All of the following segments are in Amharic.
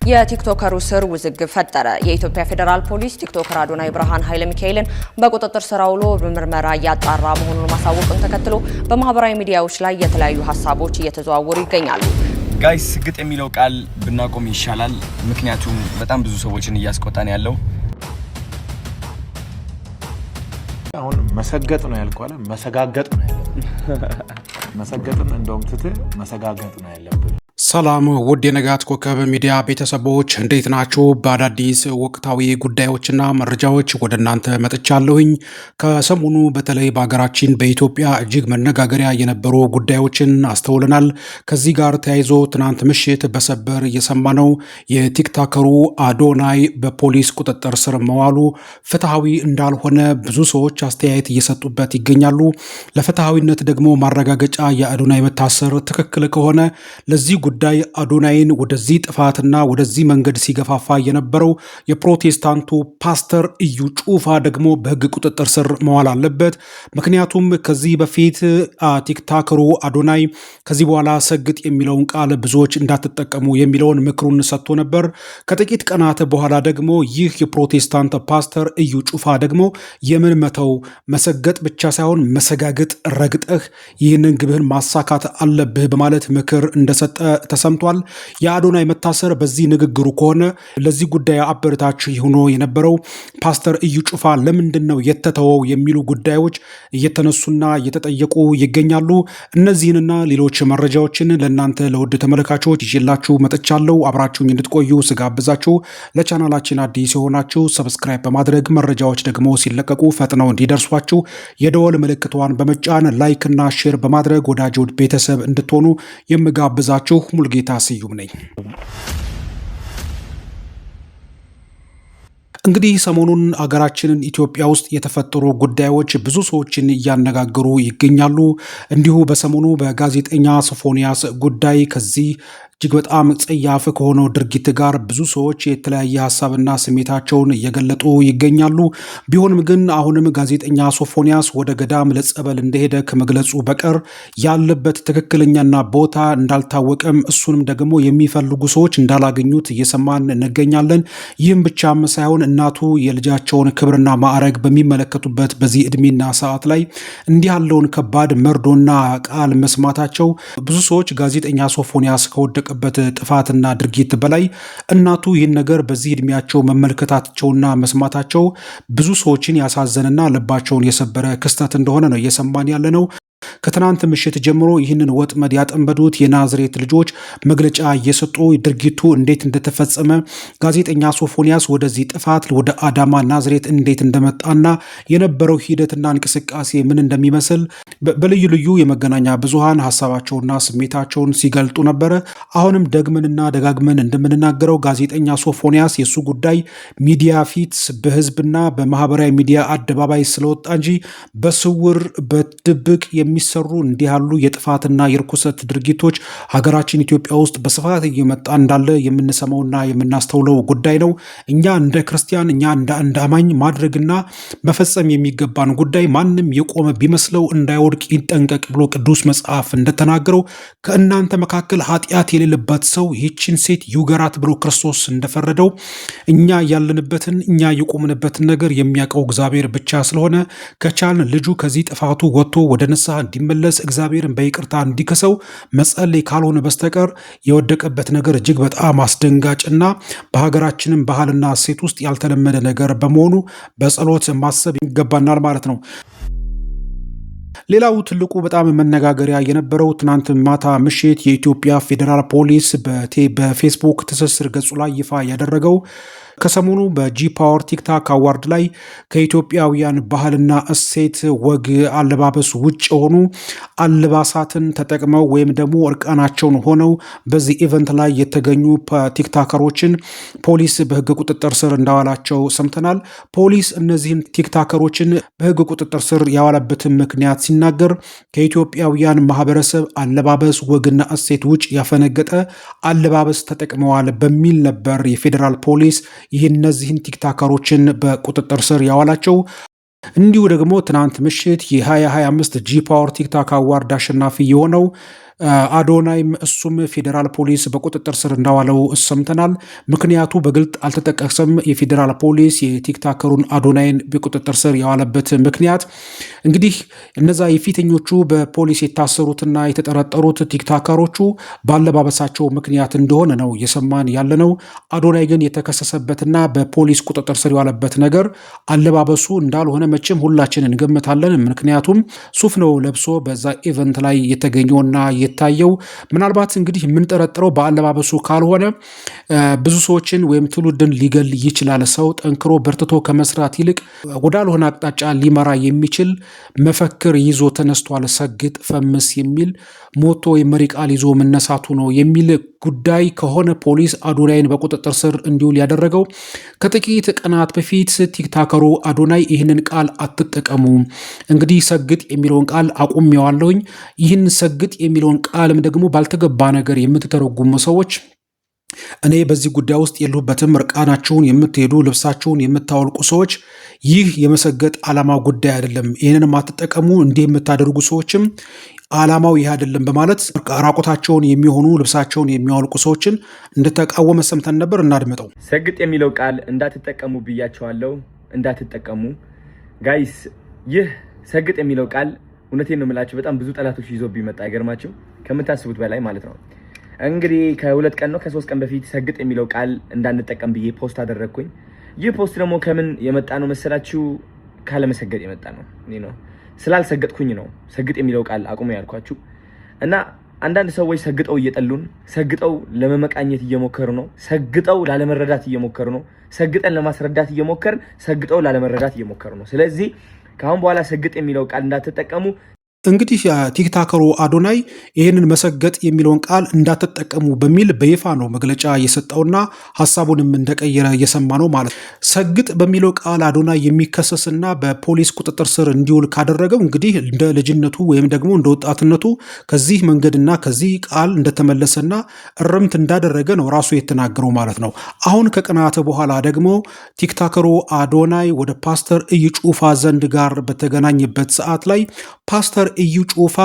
የቲክቶከሩ ስር ውዝግብ ፈጠረ። የኢትዮጵያ ፌዴራል ፖሊስ ቲክቶከር አዶናይ ብርሃን ኃይለ ሚካኤልን በቁጥጥር ስር አውሎ በምርመራ እያጣራ መሆኑን ማሳወቁን ተከትሎ በማህበራዊ ሚዲያዎች ላይ የተለያዩ ሀሳቦች እየተዘዋወሩ ይገኛሉ። ጋይስ ስግጥ የሚለው ቃል ብናቆም ይሻላል፣ ምክንያቱም በጣም ብዙ ሰዎችን እያስቆጣን ያለው። አሁን መሰገጥ ነው ያልኳለ መሰጋገጥ ነው ያለብን። መሰገጥን እንደውም ትተህ መሰጋገጥ ነው ያለብን። ሰላም ውድ የንጋት ኮከብ ሚዲያ ቤተሰቦች እንዴት ናችሁ? በአዳዲስ ወቅታዊ ጉዳዮችና መረጃዎች ወደ እናንተ መጥቻለሁኝ። ከሰሞኑ በተለይ በሀገራችን በኢትዮጵያ እጅግ መነጋገሪያ የነበሩ ጉዳዮችን አስተውለናል። ከዚህ ጋር ተያይዞ ትናንት ምሽት በሰበር የሰማነው የቲክቶከሩ አዶናይ በፖሊስ ቁጥጥር ስር መዋሉ ፍትሐዊ እንዳልሆነ ብዙ ሰዎች አስተያየት እየሰጡበት ይገኛሉ። ለፍትሐዊነት ደግሞ ማረጋገጫ የአዶናይ መታሰር ትክክል ከሆነ ለዚህ ጉዳይ አዶናይን ወደዚህ ጥፋትና ወደዚህ መንገድ ሲገፋፋ የነበረው የፕሮቴስታንቱ ፓስተር እዩ ጩፋ ደግሞ በሕግ ቁጥጥር ስር መዋል አለበት። ምክንያቱም ከዚህ በፊት ቲክቶከሩ አዶናይ ከዚህ በኋላ ሰግጥ የሚለውን ቃል ብዙዎች እንዳትጠቀሙ የሚለውን ምክሩን ሰጥቶ ነበር። ከጥቂት ቀናት በኋላ ደግሞ ይህ የፕሮቴስታንት ፓስተር እዩ ጩፋ ደግሞ የምን መተው መሰገጥ ብቻ ሳይሆን መሰጋገጥ ረግጠህ ይህንን ግብህን ማሳካት አለብህ በማለት ምክር እንደሰጠ ተሰምቷል። የአዶናይ መታሰር በዚህ ንግግሩ ከሆነ ለዚህ ጉዳይ አበረታች ሆኖ የነበረው ፓስተር እዩ ጩፋ ለምንድን ነው የተተወው የሚሉ ጉዳዮች እየተነሱና እየተጠየቁ ይገኛሉ። እነዚህንና ሌሎች መረጃዎችን ለእናንተ ለውድ ተመልካቾች ይዤላችሁ መጥቻለሁ። አብራችሁኝ እንድትቆዩ ስጋብዛችሁ ለቻናላችን አዲስ የሆናችሁ ሰብስክራይብ በማድረግ መረጃዎች ደግሞ ሲለቀቁ ፈጥነው እንዲደርሷችሁ የደወል ምልክቷን በመጫን ላይክና ሼር በማድረግ ወዳጅ ቤተሰብ እንድትሆኑ የምጋብዛችሁ ሙልጌታ ስዩም ነኝ። እንግዲህ ሰሞኑን አገራችንን ኢትዮጵያ ውስጥ የተፈጠሩ ጉዳዮች ብዙ ሰዎችን እያነጋገሩ ይገኛሉ። እንዲሁ በሰሞኑ በጋዜጠኛ ሶፎንያስ ጉዳይ ከዚህ እጅግ በጣም ጸያፍ ከሆነው ድርጊት ጋር ብዙ ሰዎች የተለያየ ሀሳብና ስሜታቸውን እየገለጡ ይገኛሉ። ቢሆንም ግን አሁንም ጋዜጠኛ ሶፎንያስ ወደ ገዳም ለጸበል እንደሄደ ከመግለጹ በቀር ያለበት ትክክለኛና ቦታ እንዳልታወቀም እሱንም ደግሞ የሚፈልጉ ሰዎች እንዳላገኙት እየሰማን እንገኛለን። ይህም ብቻም ሳይሆን እናቱ የልጃቸውን ክብርና ማዕረግ በሚመለከቱበት በዚህ ዕድሜና ሰዓት ላይ እንዲህ ያለውን ከባድ መርዶና ቃል መስማታቸው ብዙ ሰዎች ጋዜጠኛ ሶፎንያስ ከወደቀ በት ጥፋትና ድርጊት በላይ እናቱ ይህን ነገር በዚህ እድሜያቸው መመልከታቸውና መስማታቸው ብዙ ሰዎችን ያሳዘነና ልባቸውን የሰበረ ክስተት እንደሆነ ነው እየሰማን ያለ ነው። ከትናንት ምሽት ጀምሮ ይህንን ወጥመድ ያጠመዱት የናዝሬት ልጆች መግለጫ እየሰጡ ድርጊቱ እንዴት እንደተፈጸመ ጋዜጠኛ ሶፎንያስ ወደዚህ ጥፋት ወደ አዳማ ናዝሬት እንዴት እንደመጣና የነበረው ሂደትና እንቅስቃሴ ምን እንደሚመስል በልዩ ልዩ የመገናኛ ብዙሃን ሀሳባቸውና ስሜታቸውን ሲገልጡ ነበረ። አሁንም ደግመንና ደጋግመን እንደምንናገረው ጋዜጠኛ ሶፎንያስ የሱ ጉዳይ ሚዲያ ፊት በህዝብና በማህበራዊ ሚዲያ አደባባይ ስለወጣ እንጂ በስውር በድብቅ የሚሰሩ እንዲህ ያሉ የጥፋትና የርኩሰት ድርጊቶች ሀገራችን ኢትዮጵያ ውስጥ በስፋት እየመጣ እንዳለ የምንሰማውና የምናስተውለው ጉዳይ ነው። እኛ እንደ ክርስቲያን እኛ እንደ አማኝ ማድረግና መፈጸም የሚገባን ጉዳይ ማንም የቆመ ቢመስለው እንዳይወድቅ ይጠንቀቅ ብሎ ቅዱስ መጽሐፍ እንደተናገረው ከእናንተ መካከል ኃጢአት የሌለባት ሰው ይህችን ሴት ይውገራት ብሎ ክርስቶስ እንደፈረደው እኛ ያለንበትን እኛ የቆምንበትን ነገር የሚያውቀው እግዚአብሔር ብቻ ስለሆነ ከቻልን ልጁ ከዚህ ጥፋቱ ወጥቶ ወደ ንስሐ እንዲመለስ እግዚአብሔርን በይቅርታ እንዲከሰው መጸለይ ካልሆነ በስተቀር የወደቀበት ነገር እጅግ በጣም አስደንጋጭና በሀገራችንም ባህልና እሴት ውስጥ ያልተለመደ ነገር በመሆኑ በጸሎት ማሰብ ይገባናል ማለት ነው። ሌላው ትልቁ በጣም መነጋገሪያ የነበረው ትናንት ማታ ምሽት የኢትዮጵያ ፌዴራል ፖሊስ በፌስቡክ ትስስር ገጹ ላይ ይፋ ያደረገው ከሰሞኑ በጂ ፓወር ቲክቶክ አዋርድ ላይ ከኢትዮጵያውያን ባህልና እሴት ወግ አለባበስ ውጭ የሆኑ አልባሳትን ተጠቅመው ወይም ደግሞ እርቃናቸውን ሆነው በዚህ ኢቨንት ላይ የተገኙ ቲክቶከሮችን ፖሊስ በሕግ ቁጥጥር ስር እንዳዋላቸው ሰምተናል። ፖሊስ እነዚህን ቲክቶከሮችን በሕግ ቁጥጥር ስር ያዋለበትን ምክንያት ሲናገር ከኢትዮጵያውያን ማህበረሰብ አለባበስ ወግና እሴት ውጭ ያፈነገጠ አለባበስ ተጠቅመዋል በሚል ነበር የፌዴራል ፖሊስ እነዚህን ቲክቶከሮችን በቁጥጥር ስር ያዋላቸው። እንዲሁ ደግሞ ትናንት ምሽት የ2025 ጂ ፓወር ቲክቶክ አዋርድ አሸናፊ የሆነው አዶናይም እሱም ፌዴራል ፖሊስ በቁጥጥር ስር እንዳዋለው ሰምተናል። ምክንያቱ በግልጥ አልተጠቀሰም። የፌዴራል ፖሊስ የቲክታከሩን አዶናይን በቁጥጥር ስር ያዋለበት ምክንያት እንግዲህ እነዛ የፊተኞቹ በፖሊስ የታሰሩትና የተጠረጠሩት ቲክታከሮቹ ባለባበሳቸው ምክንያት እንደሆነ ነው እየሰማን ያለነው። አዶናይ ግን የተከሰሰበትና በፖሊስ ቁጥጥር ስር የዋለበት ነገር አለባበሱ እንዳልሆነ መቼም ሁላችን እንገምታለን። ምክንያቱም ሱፍ ነው ለብሶ በዛ ኢቨንት ላይ የተገኘውና የታየው። ምናልባት እንግዲህ የምንጠረጥረው በአለባበሱ ካልሆነ ብዙ ሰዎችን ወይም ትውልድን ሊገል ይችላል። ሰው ጠንክሮ በርትቶ ከመስራት ይልቅ ወዳልሆነ አቅጣጫ ሊመራ የሚችል መፈክር ይዞ ተነስቷል። ሰግጥ ፈምስ የሚል ሞቶ የመሪ ቃል ይዞ መነሳቱ ነው የሚል ጉዳይ ከሆነ ፖሊስ አዶናይን በቁጥጥር ስር እንዲውል ያደረገው ከጥቂት ቀናት በፊት ቲክታከሩ አዶናይ ይህንን ቃል አትጠቀሙ፣ እንግዲህ ሰግጥ የሚለውን ቃል አቁሜዋለሁኝ። ይህን ሰግጥ የሚለውን ቃልም ደግሞ ባልተገባ ነገር የምትተረጉሙ ሰዎች እኔ በዚህ ጉዳይ ውስጥ የለሁበትም፣ እርቃናችሁን የምትሄዱ ልብሳችሁን የምታወልቁ ሰዎች ይህ የመሰገጥ ዓላማ ጉዳይ አይደለም፣ ይህንንም አትጠቀሙ፣ እንዲህ የምታደርጉ ሰዎችም ዓላማው ይህ አይደለም በማለት ራቆታቸውን የሚሆኑ ልብሳቸውን የሚያወልቁ ሰዎችን እንደተቃወመ ሰምተን ነበር። እናድምጠው። ሰግጥ የሚለው ቃል እንዳትጠቀሙ ብያቸዋለሁ፣ እንዳትጠቀሙ ጋይስ። ይህ ሰግጥ የሚለው ቃል እውነቴን ነው የምላችሁ በጣም ብዙ ጠላቶች ይዞ ቢመጣ አይገርማችሁ፣ ከምታስቡት በላይ ማለት ነው። እንግዲህ ከ2 ቀን ነው ከ3 ቀን በፊት ሰግጥ የሚለው ቃል እንዳንጠቀም ብዬ ፖስት አደረግኩኝ። ይህ ፖስት ደግሞ ከምን የመጣ ነው መሰላችሁ? ካለመሰገጥ የመጣ ነው ነው ስላልሰገጥኩኝ ነው ሰግጥ የሚለው ቃል አቁሙ ያልኳችሁ። እና አንዳንድ ሰዎች ሰግጠው እየጠሉን፣ ሰግጠው ለመመቃኘት እየሞከሩ ነው፣ ሰግጠው ላለመረዳት እየሞከሩ ነው፣ ሰግጠን ለማስረዳት እየሞከርን ሰግጠው ላለመረዳት እየሞከሩ ነው። ስለዚህ ከአሁን በኋላ ሰግጥ የሚለው ቃል እንዳትጠቀሙ። እንግዲህ ቲክታከሩ አዶናይ ይህንን መሰገጥ የሚለውን ቃል እንዳትጠቀሙ በሚል በይፋ ነው መግለጫ የሰጠውና ሀሳቡንም እንደቀየረ እየሰማ ነው ማለት ነው። ሰግጥ በሚለው ቃል አዶናይ የሚከሰስና በፖሊስ ቁጥጥር ስር እንዲውል ካደረገው እንግዲህ እንደ ልጅነቱ ወይም ደግሞ እንደ ወጣትነቱ ከዚህ መንገድና ከዚህ ቃል እንደተመለሰና እርምት እንዳደረገ ነው ራሱ የተናገረው ማለት ነው። አሁን ከቀናት በኋላ ደግሞ ቲክታከሩ አዶናይ ወደ ፓስተር እዩ ጩፋ ዘንድ ጋር በተገናኘበት ሰዓት ላይ ፓስተር እዩ ጩፋ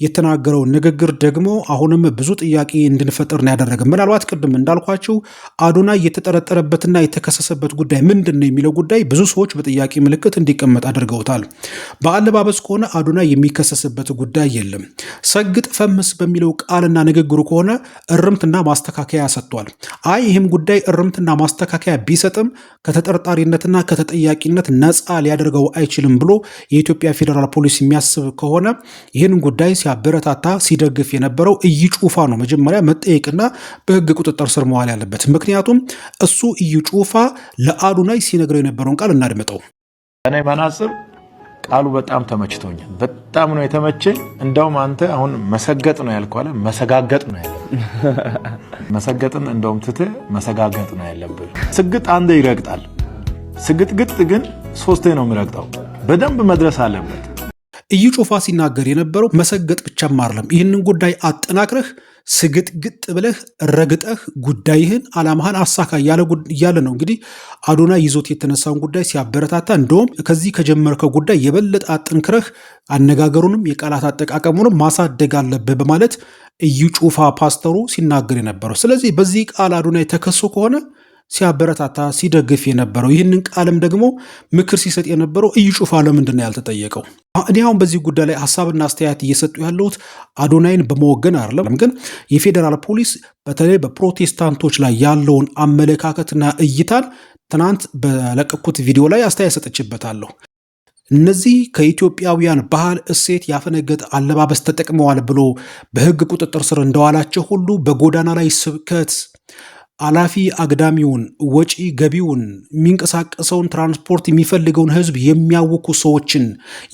የተናገረው ንግግር ደግሞ አሁንም ብዙ ጥያቄ እንድንፈጥር ነው ያደረገ። ምናልባት ቅድም እንዳልኳቸው አዶናይ የተጠረጠረበትና የተከሰሰበት ጉዳይ ምንድን ነው የሚለው ጉዳይ ብዙ ሰዎች በጥያቄ ምልክት እንዲቀመጥ አድርገውታል። በአለባበስ ከሆነ አዶናይ የሚከሰስበት ጉዳይ የለም። ሰግጥ ፈምስ በሚለው ቃልና ንግግሩ ከሆነ እርምትና ማስተካከያ ሰጥቷል። አይ ይህም ጉዳይ እርምትና ማስተካከያ ቢሰጥም ከተጠርጣሪነትና ከተጠያቂነት ነፃ ሊያደርገው አይችልም ብሎ የኢትዮጵያ ፌዴራል ፖሊስ የሚያስብ ከሆነ ይህን ጉዳይ ሲያበረታታ ሲደግፍ የነበረው እዩ ጩፋ ነው መጀመሪያ መጠየቅና በሕግ ቁጥጥር ስር መዋል ያለበት። ምክንያቱም እሱ እዩ ጩፋ ለአዶናይ ሲነግረው የነበረውን ቃል እናድምጠው። እኔ መናጽር ቃሉ በጣም ተመችቶኛል። በጣም ነው የተመቸኝ። እንደውም አንተ አሁን መሰገጥ ነው ያልከው አለ መሰጋገጥ ነው ያለብህ። መሰገጥን እንደውም ትተህ መሰጋገጥ ነው ያለብህ። ስግጥ አንዴ ይረግጣል። ስግጥግጥ ግን 3 ነው የሚረግጠው። በደንብ መድረስ አለበት። እዩ ጩፋ ሲናገር የነበረው መሰገጥ ብቻም አይደለም፣ ይህንን ጉዳይ አጠናክረህ ስግጥግጥ ብለህ ረግጠህ ጉዳይህን ዓላማህን አሳካ እያለ ነው። እንግዲህ አዶናይ ይዞት የተነሳውን ጉዳይ ሲያበረታታ እንደውም ከዚህ ከጀመርከው ጉዳይ የበለጠ አጠንክረህ አነጋገሩንም የቃላት አጠቃቀሙንም ማሳደግ አለብህ በማለት እዩ ጩፋ ፓስተሩ ሲናገር የነበረው። ስለዚህ በዚህ ቃል አዶናይ ተከሶ ከሆነ ሲያበረታታ ሲደግፍ የነበረው ይህንን ቃልም ደግሞ ምክር ሲሰጥ የነበረው እዩ ጩፋ ለምንድን ነው ያልተጠየቀው? እኔ አሁን በዚህ ጉዳይ ላይ ሀሳብና አስተያየት እየሰጡ ያለሁት አዶናይን በመወገን አይደለም፣ ግን የፌዴራል ፖሊስ በተለይ በፕሮቴስታንቶች ላይ ያለውን አመለካከትና እይታን ትናንት በለቀኩት ቪዲዮ ላይ አስተያየት ሰጥቼበታለሁ። እነዚህ ከኢትዮጵያውያን ባህል እሴት ያፈነገጠ አለባበስ ተጠቅመዋል ብሎ በሕግ ቁጥጥር ስር እንደዋላቸው ሁሉ በጎዳና ላይ ስብከት አላፊ አግዳሚውን ወጪ ገቢውን የሚንቀሳቀሰውን ትራንስፖርት የሚፈልገውን ሕዝብ የሚያውኩ ሰዎችን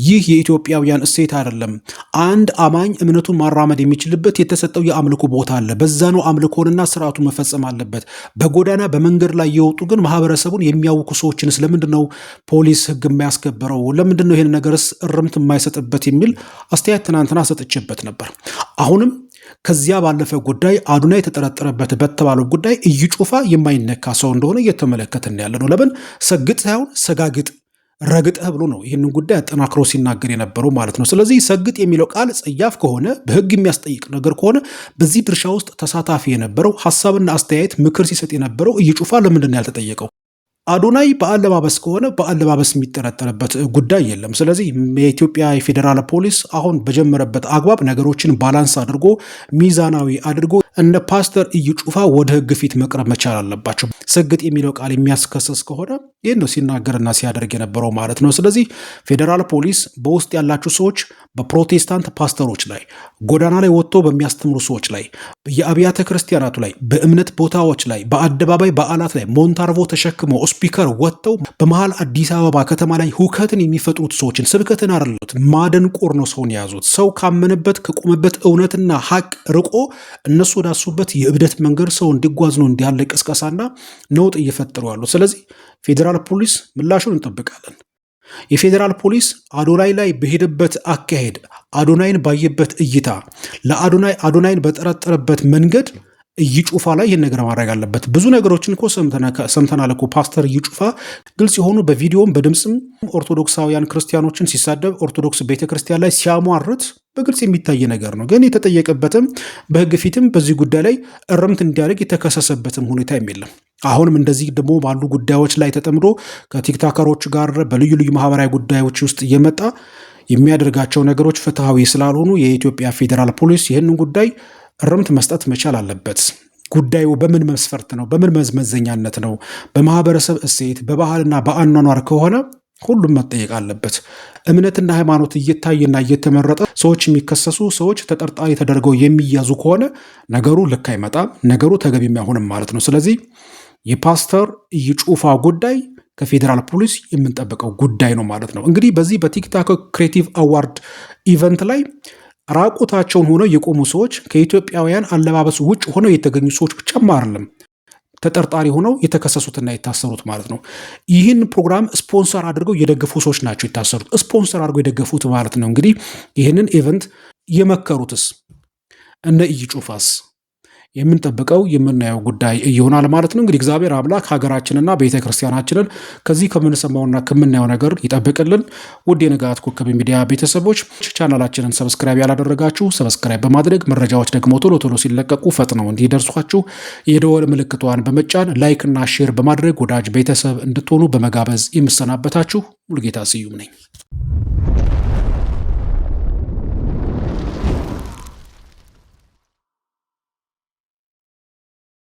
ይህ የኢትዮጵያውያን እሴት አይደለም። አንድ አማኝ እምነቱን ማራመድ የሚችልበት የተሰጠው የአምልኮ ቦታ አለ። በዛ ነው አምልኮንና ስርዓቱን መፈጸም አለበት። በጎዳና በመንገድ ላይ የወጡ ግን ማህበረሰቡን የሚያውኩ ሰዎችን ስለምንድን ነው ፖሊስ ሕግ የማያስከብረው? ለምንድን ነው ይህን ነገርስ እርምት የማይሰጥበት? የሚል አስተያየት ትናንትና ሰጥቼበት ነበር። አሁንም ከዚያ ባለፈ ጉዳይ አዶናይ የተጠረጠረበት በተባለው ጉዳይ እዩ ጩፋ የማይነካ ሰው እንደሆነ እየተመለከትን ያለ ነው። ለምን ሰግጥ ሳይሆን ሰጋግጥ፣ ረግጠህ ብሎ ነው ይህንን ጉዳይ አጠናክሮ ሲናገር የነበረው ማለት ነው። ስለዚህ ሰግጥ የሚለው ቃል ጸያፍ ከሆነ በህግ የሚያስጠይቅ ነገር ከሆነ በዚህ ድርሻ ውስጥ ተሳታፊ የነበረው ሀሳብና አስተያየት ምክር ሲሰጥ የነበረው እዩ ጩፋ ለምንድን ነው ያልተጠየቀው? አዶናይ በአለባበስ ከሆነ በአለባበስ የሚጠረጠርበት ጉዳይ የለም። ስለዚህ የኢትዮጵያ የፌዴራል ፖሊስ አሁን በጀመረበት አግባብ ነገሮችን ባላንስ አድርጎ ሚዛናዊ አድርጎ እነ ፓስተር እዩ ጩፋ ወደ ህግ ፊት መቅረብ መቻል አለባቸው። ሰግጥ የሚለው ቃል የሚያስከሰስ ከሆነ ይህን ነው ሲናገርና ሲያደርግ የነበረው ማለት ነው። ስለዚህ ፌዴራል ፖሊስ በውስጥ ያላችሁ ሰዎች በፕሮቴስታንት ፓስተሮች ላይ፣ ጎዳና ላይ ወጥቶ በሚያስተምሩ ሰዎች ላይ፣ የአብያተ ክርስቲያናቱ ላይ፣ በእምነት ቦታዎች ላይ፣ በአደባባይ በዓላት ላይ ሞንታርቮ ተሸክመው ስፒከር ወጥተው በመሃል አዲስ አበባ ከተማ ላይ ሁከትን የሚፈጥሩት ሰዎችን ስብከትን አረሉት ማደንቆር ነው ሰውን የያዙት። ሰው ካመነበት ከቆመበት እውነትና ሀቅ ርቆ እነሱ ወዳሱበት የእብደት መንገድ ሰው እንዲጓዝ ነው እንዲያለ ቅስቀሳና ነውጥ እየፈጠሩ ያሉ። ስለዚህ ፌዴራል ፖሊስ ምላሹን እንጠብቃለን። የፌዴራል ፖሊስ አዶናይ ላይ በሄደበት አካሄድ፣ አዶናይን ባየበት እይታ፣ አዶናይን በጠረጠረበት መንገድ እዩ ጩፋ ላይ ይህን ነገር ማድረግ አለበት። ብዙ ነገሮችን እኮ ሰምተናል እኮ ፓስተር እዩ ጩፋ ግልጽ የሆኑ በቪዲዮም በድምፅም ኦርቶዶክሳውያን ክርስቲያኖችን ሲሳደብ፣ ኦርቶዶክስ ቤተክርስቲያን ላይ ሲያሟርት በግልጽ የሚታይ ነገር ነው። ግን የተጠየቀበትም በህግ ፊትም በዚህ ጉዳይ ላይ እርምት እንዲያደርግ የተከሰሰበትም ሁኔታ የለም። አሁንም እንደዚህ ደግሞ ባሉ ጉዳዮች ላይ ተጠምዶ ከቲክታከሮች ጋር በልዩ ልዩ ማህበራዊ ጉዳዮች ውስጥ እየመጣ የሚያደርጋቸው ነገሮች ፍትሐዊ ስላልሆኑ የኢትዮጵያ ፌዴራል ፖሊስ ይህንን ጉዳይ እርምት መስጠት መቻል አለበት። ጉዳዩ በምን መስፈርት ነው? በምን መመዘኛነት ነው? በማህበረሰብ እሴት፣ በባህልና በአኗኗር ከሆነ ሁሉም መጠየቅ አለበት። እምነትና ሃይማኖት እየታየና እየተመረጠ ሰዎች የሚከሰሱ ሰዎች ተጠርጣሪ ተደርገው የሚያዙ ከሆነ ነገሩ ልክ አይመጣም፣ ነገሩ ተገቢም አይሆንም ማለት ነው። ስለዚህ የፓስተር እዩ ጩፋ ጉዳይ ከፌዴራል ፖሊስ የምንጠብቀው ጉዳይ ነው ማለት ነው። እንግዲህ በዚህ በቲክታክ ክሬቲቭ አዋርድ ኢቨንት ላይ ራቁታቸውን ሆነው የቆሙ ሰዎች ከኢትዮጵያውያን አለባበስ ውጭ ሆነው የተገኙ ሰዎች ብቻም አይደለም ተጠርጣሪ ሆነው የተከሰሱትና የታሰሩት ማለት ነው። ይህን ፕሮግራም ስፖንሰር አድርገው የደገፉ ሰዎች ናቸው የታሰሩት፣ ስፖንሰር አድርገው የደገፉት ማለት ነው። እንግዲህ ይህንን ኢቨንት የመከሩትስ እነ እዩ ጩፋስ የምንጠብቀው የምናየው ጉዳይ ይሆናል ማለት ነው። እንግዲህ እግዚአብሔር አምላክ ሀገራችንና ቤተክርስቲያናችንን ከዚህ ከምንሰማውና ከምናየው ነገር ይጠብቅልን። ውድ የንጋት ኮከብ ሚዲያ ቤተሰቦች ቻናላችንን ሰብስክራይብ ያላደረጋችሁ ሰብስክራይብ በማድረግ መረጃዎች ደግሞ ቶሎ ቶሎ ሲለቀቁ ፈጥነው እንዲደርሷችሁ የደወል ምልክቷን በመጫን ላይክ እና ሼር በማድረግ ወዳጅ ቤተሰብ እንድትሆኑ በመጋበዝ የምሰናበታችሁ ሙሉጌታ ስዩም ነኝ።